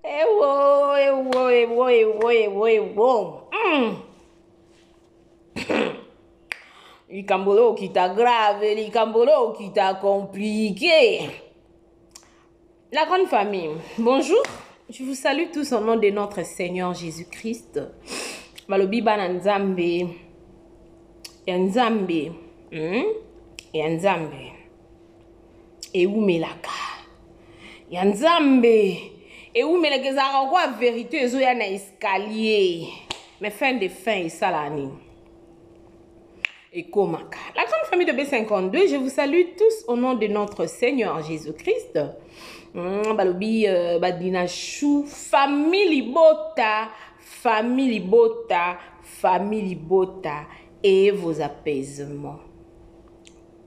Ewo, ewo, ewo, ewo, ewo, ewo. Likambolo qui t'a grave, Likambolo qui t'a compliqué. La grande famille, bonjour. Je vous salue tous au nom de notre Seigneur Jésus-Christ. Malobi bana nzambe. Ya nzambe. Ya nzambe. Et où melaka? Ya nzambe. Et où melaka zara quoi vérité zo ya na escalier. Mais fin de fin et salani. Et komaka. La grande famille de B52, je vous salue tous au nom de notre Seigneur Jésus-Christ. Balobi badina chou famille bota, famille bota, famille bota et vos apaisements.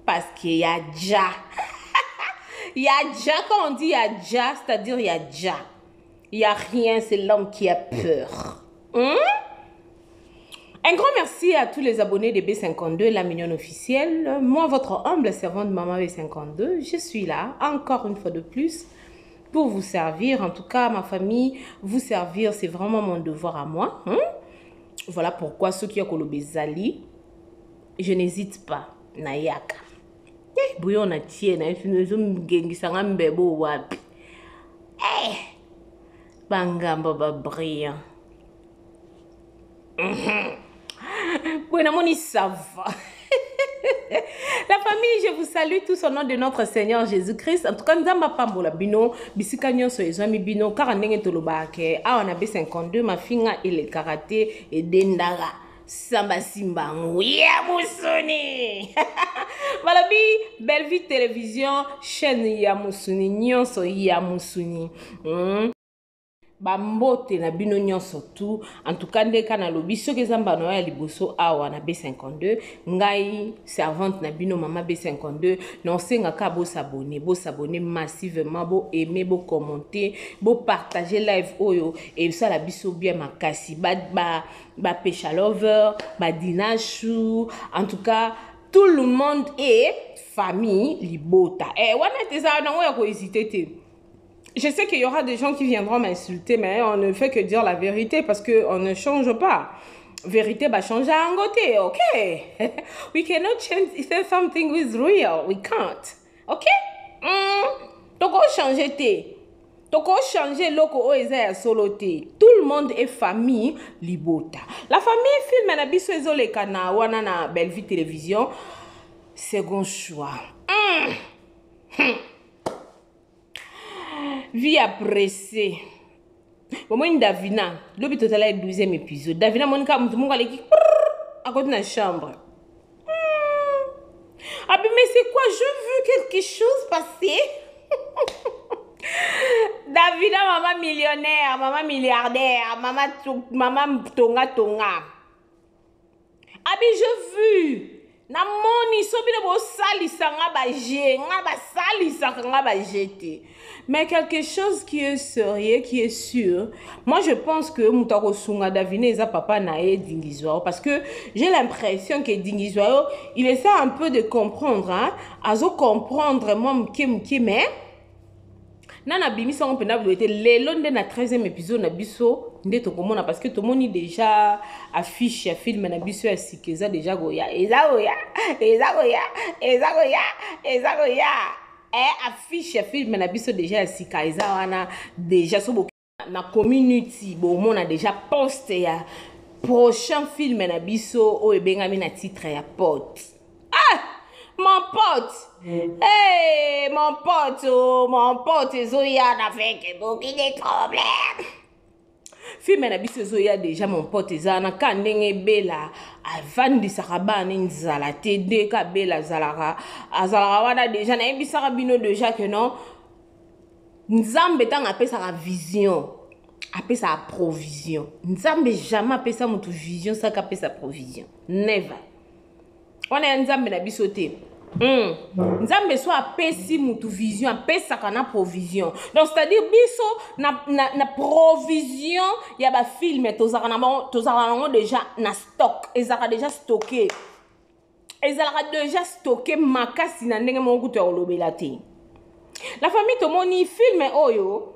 Parce qu'il y a déjà. Il y a déjà, quand on dit il y a déjà, c'est-à-dire il y a déjà. Il n'y a rien, c'est l'homme qui a peur. Un grand merci à tous les abonnés de B52, la mignonne officielle. Moi, votre humble servante Maman B52, je suis là, encore une fois de plus, pour vous servir. En tout cas, ma famille, vous servir, c'est vraiment mon devoir à moi. Voilà pourquoi ceux qui ont Kolobezali, je n'hésite pas. Nayaka. Bouillon na tienne, Bangamba ba brillant. Moni ça va. La famille, je vous salue tous au nom de notre Seigneur Jésus-Christ. En tout cas, nous avons pas la bino, bisika nyonso ezami bino, car ndenge tolobake. Ah, on a B52, ma finga et le karaté et dendara. Samba simba, ya musuni. Voilà, belle vie télévision, chaîne ya musuni, nyonso ya musuni. Bambote na bino nyonso tout. En tout cas, ndeka na lobi soki ezamba no ya liboso awa na B52, ngai servante na bino Mama B52, non senga ka bo s'abonner massivement, bo aimer, bo commenter, bo partager live oyo et ça la biso bien makasi ba Pesha Lover, ba Dinachou, en tout cas tout le monde est famille libota. Wana teza na ya ko hésiter. Je sais qu'il y aura des gens qui viendront m'insulter, mais on ne fait que dire la vérité parce qu'on ne change pas. Vérité va changer à un côté, ok? We cannot change if something is real. We can't. Ok? Donc on change té. Donc on change loko o eza solo té. Tout le monde est famille libota. La famille filme na biso ezole kana wana na Belle Vie Télévision. Second choix. Vie appréciée. Moi, Davina, l'hôpital total est 12e épisode. Davina, mon cas, mon gars, qui à côté de la chambre. Ah, mais c'est quoi? Je veux quelque chose passer. Davina, maman millionnaire, maman milliardaire, maman tonga. Ah, mais je veux. Na moni sobile bo salisa nga ba je nga ba salisa nga ba jeté. Mais quelque chose qui est sérieux, qui est sûr, moi je pense que Moutako Sunga Davine est papa nae Dingizwao parce que j'ai l'impression que Dingizwao il essaie un peu de comprendre, hein, azo comprendre moi mke mais nana bimisa on peut n'avoir les londres na 13e épisode na biso ndeto komona parce que tout le monde déjà affiche ya film na biso ya sikeza déjà goya ezagoya affiche ya film na biso déjà ya sikeza wana déjà so na community bo mona déjà post ya prochain film na biso o ebengami na titre ya pote. Mon pote, hey, mon pote, Zoya avec beaucoup de problèmes. Film na biso Zoya déjà mon pote Zana kandenge bela avandi sarabane nzala tede ka bela zalara azala wana déjà na ebisaka bino déjà que non nzambe tanga pesa la vision appelle ça provision nzambe jamais appelle ça mutu vision ça ka pesa provision never. On est nzambe na biso te. Nzambe so apesi mutu vision apesa kana provision. Donc c'est-à-dire biso na provision ya ba film tozaka na déjà na stock, ezaka déjà stocké. Ezaka déjà stocké makasi na ndenge mo kutu olobela te. La famille tomoni film oyo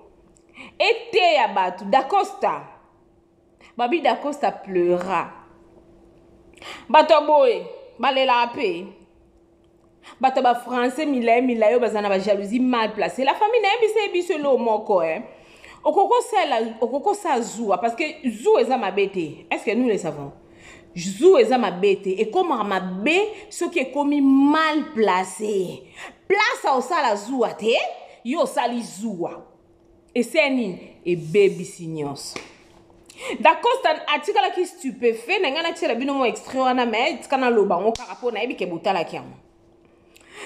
Été ya batu Dacosta. Babi Dacosta pleura. Bato boy, balela pe. Bato ba français milayo bazana ba jalousie mal placée. La famille n'a bise lo moko hein. Okoko sa zoua parce que zou eza mabete. Est-ce que nous le savons? Zou eza mabete et comme mabe ce qui est commis mal placé. Place au sala zoua te, yo sali zoua. Et c'est nini et baby signos. D'accord, c'est un article qui est stupéfait. N'engana tchela bino mo extrait wana mais tkana loba on karapo na ebi ke botala kiam.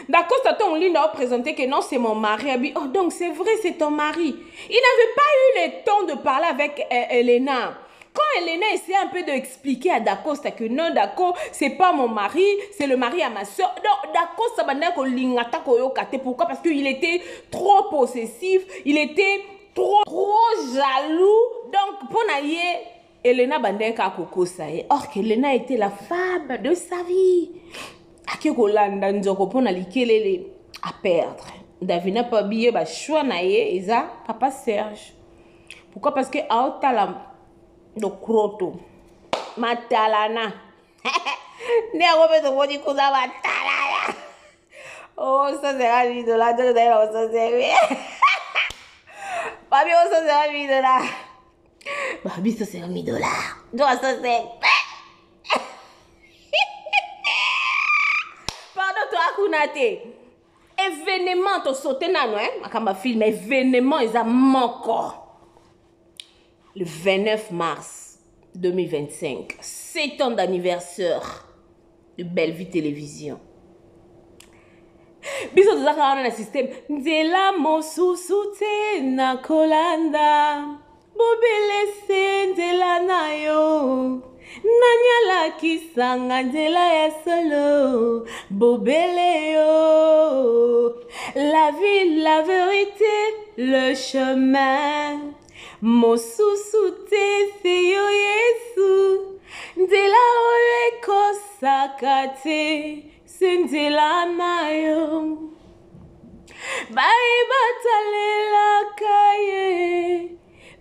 D'accord, c'est ton ligne à présenter que non c'est mon mari. Oh donc c'est vrai c'est ton mari. Il n'avait pas eu le temps de parler avec Elena. Quand Elena essayait un peu d'expliquer à Dacosta que non, d'accord, c'est pas mon mari, c'est le mari à ma soeur. Non, Dacosta banda ko lingata ko yokate. Pourquoi? Parce qu'il était trop possessif, il était trop jaloux. Donc, pour naïe, Elena Bandeka Koko Sae. Or qu'Elena était la femme de sa vie. Ake Kolanda Nzoko pour nalikelele à perdre. Davina pas billet, bah choix naïe, Eza, papa Serge. Pourquoi? Parce que Aotala do Kroto. Matalana. Ne a repris de votre cousin Matalana. Oh, ça c'est la vie de la donne d'ailleurs, ça c'est. Babi, oh, ça c'est la vie de la. Babi, ça c'est $1,000. Toi, ça c'est. Pardon, toi, Kunate. Événement, tu sauté nano, hein? Quand ma film, événement, ils ont manqué. Le 29 mars 2025, 7 ans d'anniversaire de Belle Vie Télévision. Biso tozaka na système nzela mosusu te na kolanda bobelese nzela na yo nanyala kisanga nzela ya solo bobele yo la vie la vérité le chemin mosusu te se yo Yesu nzela oyo ekosaka te Sindila nayo Bai batalela kaye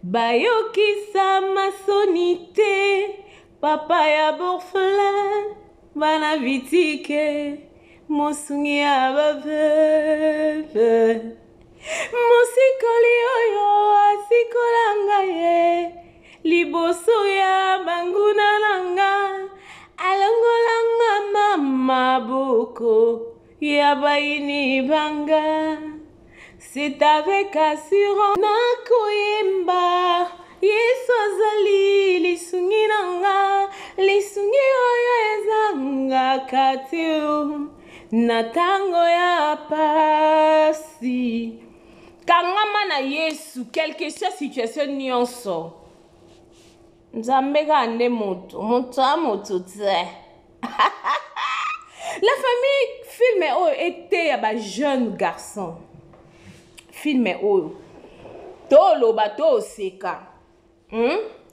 Bayokisa masonite Papa ya borfelin Bana vitike Mosungi ya baveve Mosikoli oyo asikolanga ye Liboso ya banguna nanga Alongolanga mama boko Yabaini banga C'est avec assurance Nakoyemba Yesu azali Lisungi nanga Lisungi oyo ezanga kateo Natango ya pasi Kangama na Yesu Quelle que soit situation nyonso Nzambega ande moto te. La famille filme était un jeune garçon. Filme Tolo bato seka.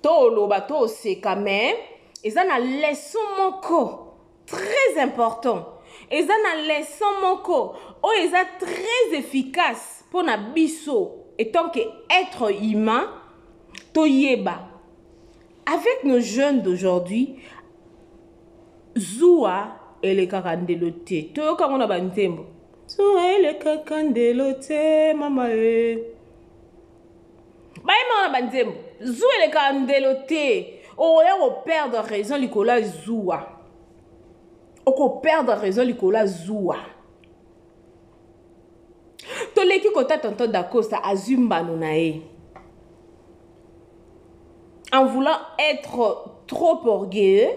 Tolo bato seka mais ils ont une leçon moko très important. Ils ont une leçon moko ils sont très efficace pour na biso étant que être humain to yeba. Avec nos jeunes d'aujourd'hui, Zoua et les kakandelote. Toi, comment on a bantembo? Zoua et les kakandelote, maman. Bah, on a bantembo. Zoua et les kakandelote. Oh, on perd de raison, Nicolas Zoua. On perd de raison, Nicolas Zoua. Toi, les qui comptent tonton Dacosta, Azumba Nonae. En voulant être trop orgueilleux,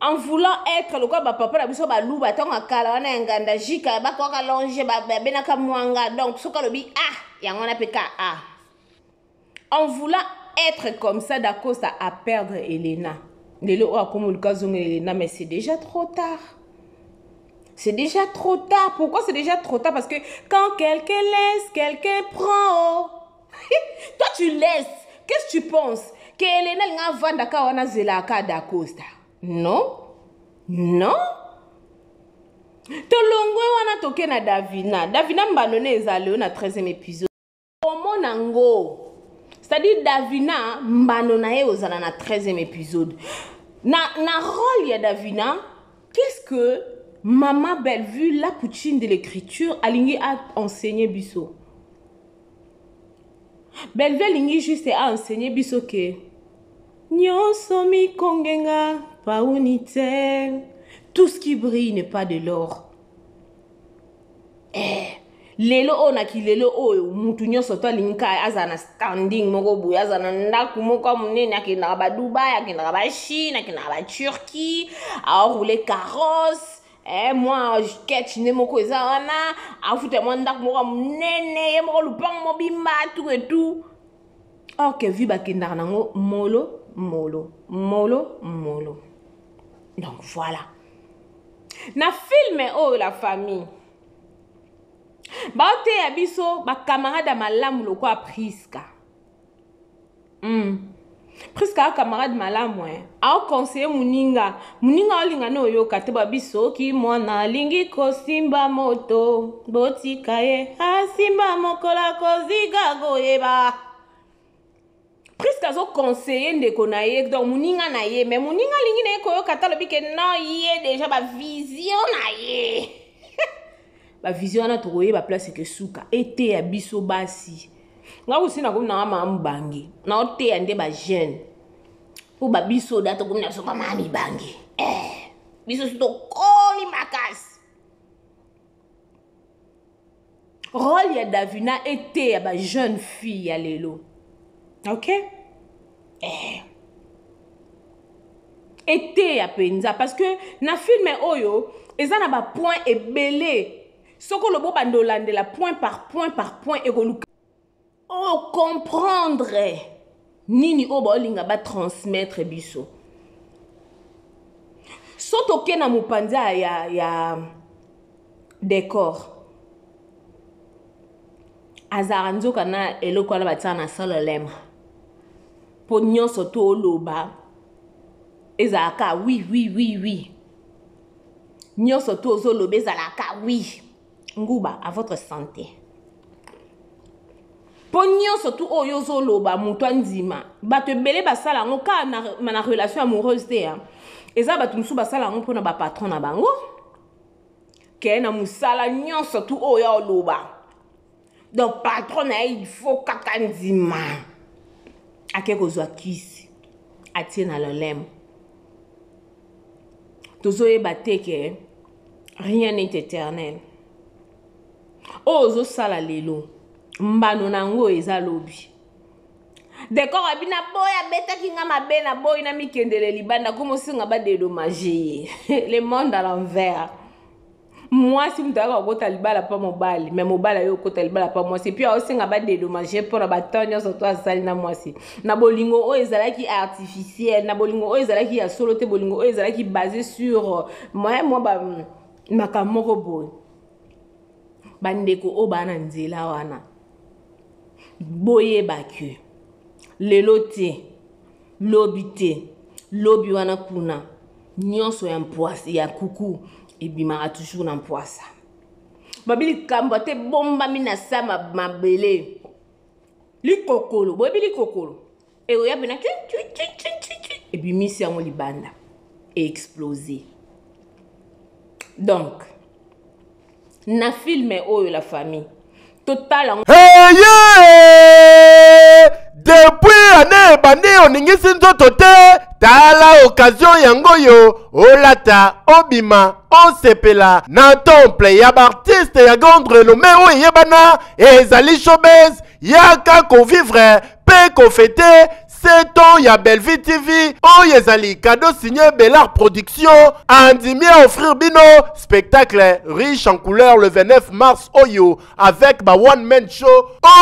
en voulant être le quoi papa la biso ba louba tonga kala wana nganda jika ba ko ka longe ba benaka mwanga donc soka lobi yango na peka en voulant être comme ça Dacosta à perdre Elena. Lelo a comme le cas Elena mais c'est déjà trop tard. C'est déjà trop tard. Pourquoi c'est déjà trop tard? Parce que quand quelqu'un laisse, quelqu'un prend. Toi tu laisses. Qu'est-ce que tu penses? Que Elena nga vandaka wana zelaka Dacosta? Non? Non? Tolongwe wana toke na Davina. Davina mbandone ezale na 13e épisode. Omo mpo nango. C'est-à-dire Davina mbano na ye ozala na 13e épisode. Na rôle ya Davina, qu'est-ce que Maman Bellevue, la poutine de l'écriture, alingi a enseigné biso. Bellevue alingi juste a enseigné biso que Nyonso mi kongenga pa unité. Tout ce qui brille n'est pas de l'or. Lelo ona ki lelo oyo mutu nyonso to alingi azana standing moko boya azana ndaku moko munene akendaka ba Dubai, akendaka ba Chine, akendaka ba Turquie, a rouler carrosse. Moi, je catch ne moko eza wana, a foutre moi ndaku moko munene, moko lupang mobimba tout et tout. Ok, vi bakendaka nango molo. Donc voilà. Na film oh la famille. Ba te abiso ba camarade malamu loko a Priska. Priska camarade malamu a conseiller muninga olinga no yo kate ba biso ki mwana lingi ko simba moto botika ye a simba mokola koziga goyeba. Priska zo conseiller ndeko na ye donc muninga na ye mais muninga lingi na ye ko yo kata lobi ke non ye déjà ba vision na ye. Ba vision na tokoye ba place que suka ete ya biso basi nga usina ko na mama mbangi na ote ya nde ba jeune po ba biso da to ko na so mama mi bangi biso to koli makas rôle ya Davina ete ya ba jeune fille ya lelo. OK? Ete ya penza parce que na film oyo ezana ba point ebele. Soko lobo bandolande la point par point et koluka. Oh comprendre nini obo linga ba transmettre biso. Soto kena mupanza ya décor. Azaranzo kana eloko la batana solo lem. Po nyonso to loba. Ezaka oui. Nyonso to zo lobe zalaka oui. Nguba, à votre santé. Pognon surtout oyo zoloba mutu nzima. Bato belé basala ngo ka na relation amoureuse te hein. Eza bato musu basala ngo pona ba patron na bango. Ke na musala nyon surtout oyo loba. Donc patron na il faut kaka nzima. Akeko zwa kisi. Atie na lolem. Tozoye bateke rien n'est éternel. Ozo sala lelo mbano nango eza lobi décor abina boya beta kinga mabe na boy na mikendele libanda comme singa ba dédommager le monde à l'envers. Moi si mutaka okota libala pa mobali mais mobala yo okota libala pa moi c'est puis osinga ba dédommager pour na batonyo surtout asali na moi si na bolingo o ezalaki artificiel na bolingo o ezalaki ya solo te bolingo o ezalaki basé sur moi ba makamoko boy. Bandeko o bana nzela wana boye bakue lelo te lobi wana kuna nyonso ya mpoasa ya kuku ebimaka toujours na mpoasa babili kamba te bomba mina sama mabele likokolo boyebi likokolo eoya pena ebimisi yango libanda et explosé. Donc na filme oyo la famille total hey yeah! Depuis année bande oningisi nzoto te tala occasion yango yo olata obima osepela na temple ya artiste ya grande renommée oyo yebana ezali showbiz yaka convivre pe kofete 7 ans ya Bellevue TV oyo ezali cadeau signé Bellard Production andimi à offrir bino spectacle riche en couleurs le 29 mars oyo avec ba one man show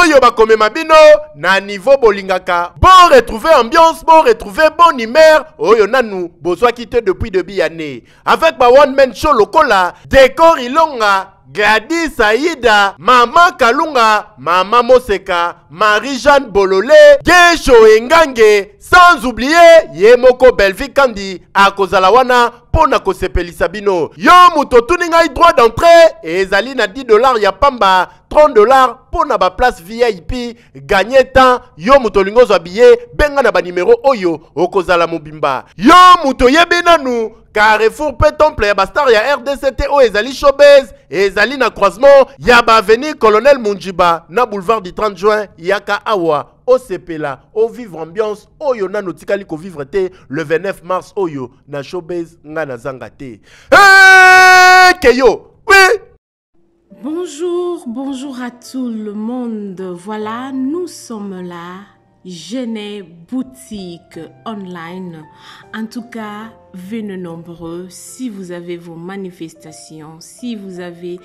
oyo bakomema bino na niveau bolingaka bon retrouver ambiance bon retrouver bonne humeur oyo nanu bozwa quitté depuis début année avec ba one man show lokola décor ilonga Gladys Aïda, Maman Kalunga, Maman Moseka, Marie-Jeanne Bololé, Gesho Engange, sans oublier Yemoko Bellevue Kandi, Akozalawana, pona kosepelisa bino. Yo muto tuni ngai droit d'entrée ezali na $10 ya pamba, $30 pona ba place VIP. Gagner temps yo muto lingo zwa billet benga na ba numéro oyo okozala mobimba. Yo muto yebe nanu Carrefour pe temple ya bastar ya RDCT o ezali showbiz ezali na croisement ya ba avenue Colonel Munjiba na boulevard du 30 juin yaka awa osepela o vivre ambiance oyo nano tikali ko vivre te le 29 mars oyo na showbiz nga na zanga te. Keyo oui. Bonjour, bonjour à tout le monde. Voilà, nous sommes là. Genève boutique online. En tout cas, venez nombreux. Si vous avez vos manifestations, si vous avez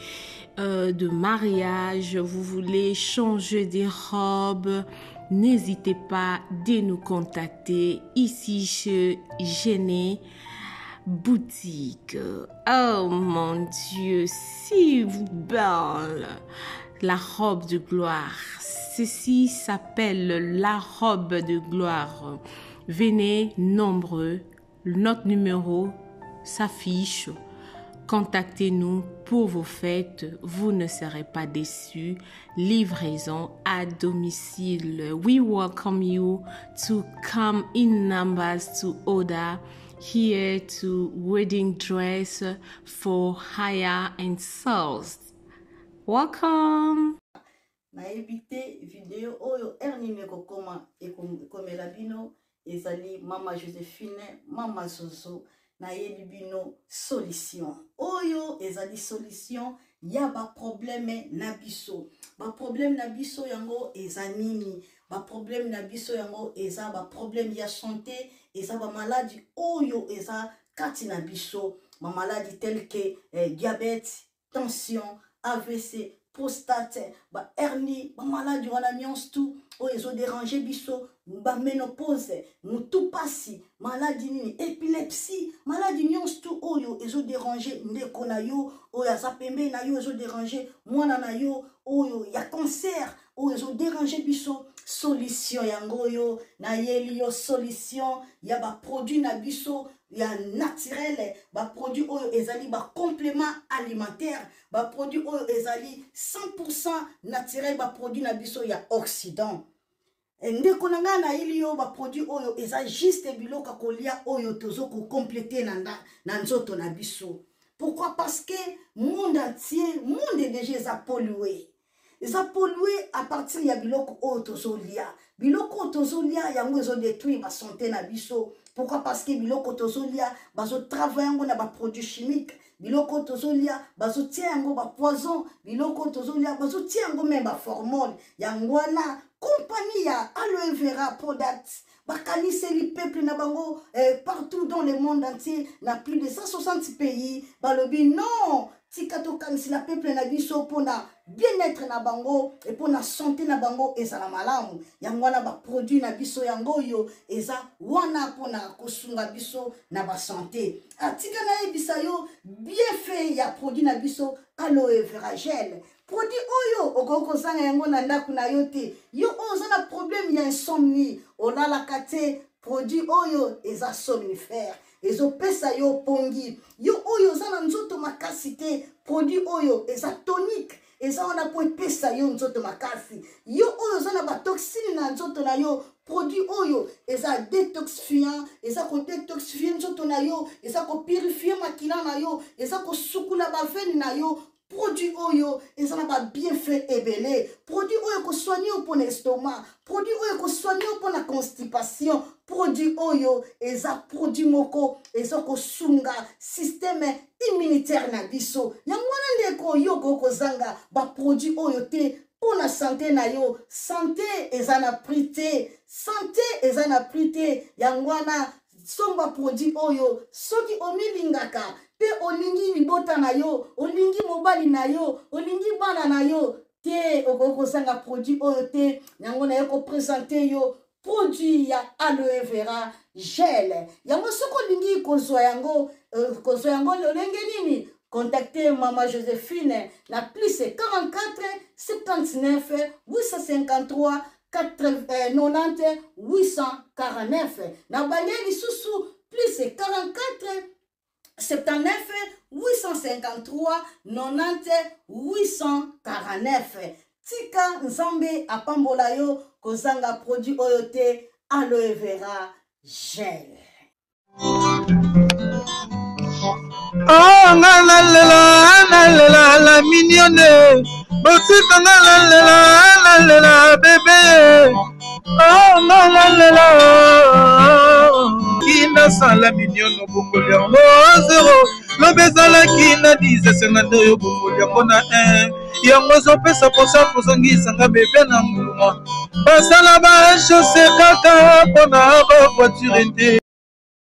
de mariage, vous voulez changer des robes, n'hésitez pas de nous contacter ici chez Genève boutique. Oh mon Dieu, si vous belle la robe de gloire. Ceci s'appelle la robe de gloire. Venez nombreux. Notre numéro s'affiche. Contactez-nous pour vos fêtes. Vous ne serez pas déçus. Livraison à domicile. We welcome you to come in numbers to order here to wedding dress for hire and sales. Welcome. Na évité vidéo oyo ernime kokoma ekomela bino ezali mama Joséphine mama Zozo na yebi bino solution oyo ezali solution ya ba problème na biso yango ezanini ba problème na biso yango eza ba problème ya santé eza ba maladie oyo eza kati na biso ba maladie telle que diabète, tension, AVC, prostate, ba hernie, ba maladie wana nyonso tout oyo ezo déranger biso, ba ménopause, mutu pasi, maladie nini, épilepsie, maladie nyonso tout oyo ezo déranger ndeko na yo, oyo aza pembe na yo ezo déranger mwana na yo, oyo ya cancer, oyo ezo déranger biso. Solution yango yo na yeli yo solution ya ba produit na biso ya naturel ba produit oyo ezali ba complément alimentaire ba produit oyo ezali 100% naturel ba produit na biso ya Occident ndeko nanga na yeli yo ba produit oyo eza juste biloka kolia oyo tozo ko compléter na nzoto na biso. Pourquoi? Parce que monde entier monde est déjà pollué. Ils ont pollué à partir de biloko otozolia. Biloko otozolia yango ezo détruire la santé na biso. Pourquoi? Parce que biloko otozolia bazo travailler yango na ba produits chimiques. Biloko otozolia bazo tia yango ba poison. Biloko otozolia bazo tia yango même ba hormone. Yango na compagnie ya aloe vera products. Bakanise li peuple na bango partout dans le monde entier, na plus de 160 pays. Balobi non. Tikato kanisi la peuple na biso pona bien-être na bango et pona santé na bango ezala malamu yango wana ba produit na biso yango yo eza wana pona kosunga biso na ba santé atika na ebisa yo bien fait ya produit na biso aloe vera gel produit oyo okoko zanga yango na ndaku na yo te yo oza na problème ya insomnie olala kate produit oyo eza somnifère ezo pesa yo pongi yo oyo za na nzoto makasi te produit oyo eza tonique eza wana po pesa yo nzoto makasi yo oyo za na ba toxine na nzoto na yo produit oyo eza détoxifiant eza ko détoxifier nzoto na yo eza ko purifier makila na yo eza ko sukula ba veine na yo. Produit oyo ezana ba bienfait ebele produit oyo ko soigner pour l'estomac produit oyo ko soigner pour la constipation produit oyo eza produit moko eza ko sunga système immunitaire na biso yango wana ndeko yo ko zanga ba produit oyo te pour la santé na yo santé ezana prité santé ezana prité yango wana somba produit oyo soki omilingaka pe olingi libota na yo olingi mobali na yo olingi bana na yo te okoko sanga produit oyo te yango na yo ko présenter yo produit ya aloe vera gel yango soko olingi kozwa yango lolenge nini contactez Maman Joséphine la plus 44 79 853 90 849 na balieli susu plus 44 79 853 90 849. Tika Nzambe apambola yo kozanga produit oyote aloe vera gel. Oh la mignonne, botika la bébé. Oh la kina sala mignonne bongoli yango 0 lobezala kina 10 yo bongoli yango na 1 yango zopesa posa kozongisanga bebe na mbuma basala ba chausse kaka mpona ba voiture te.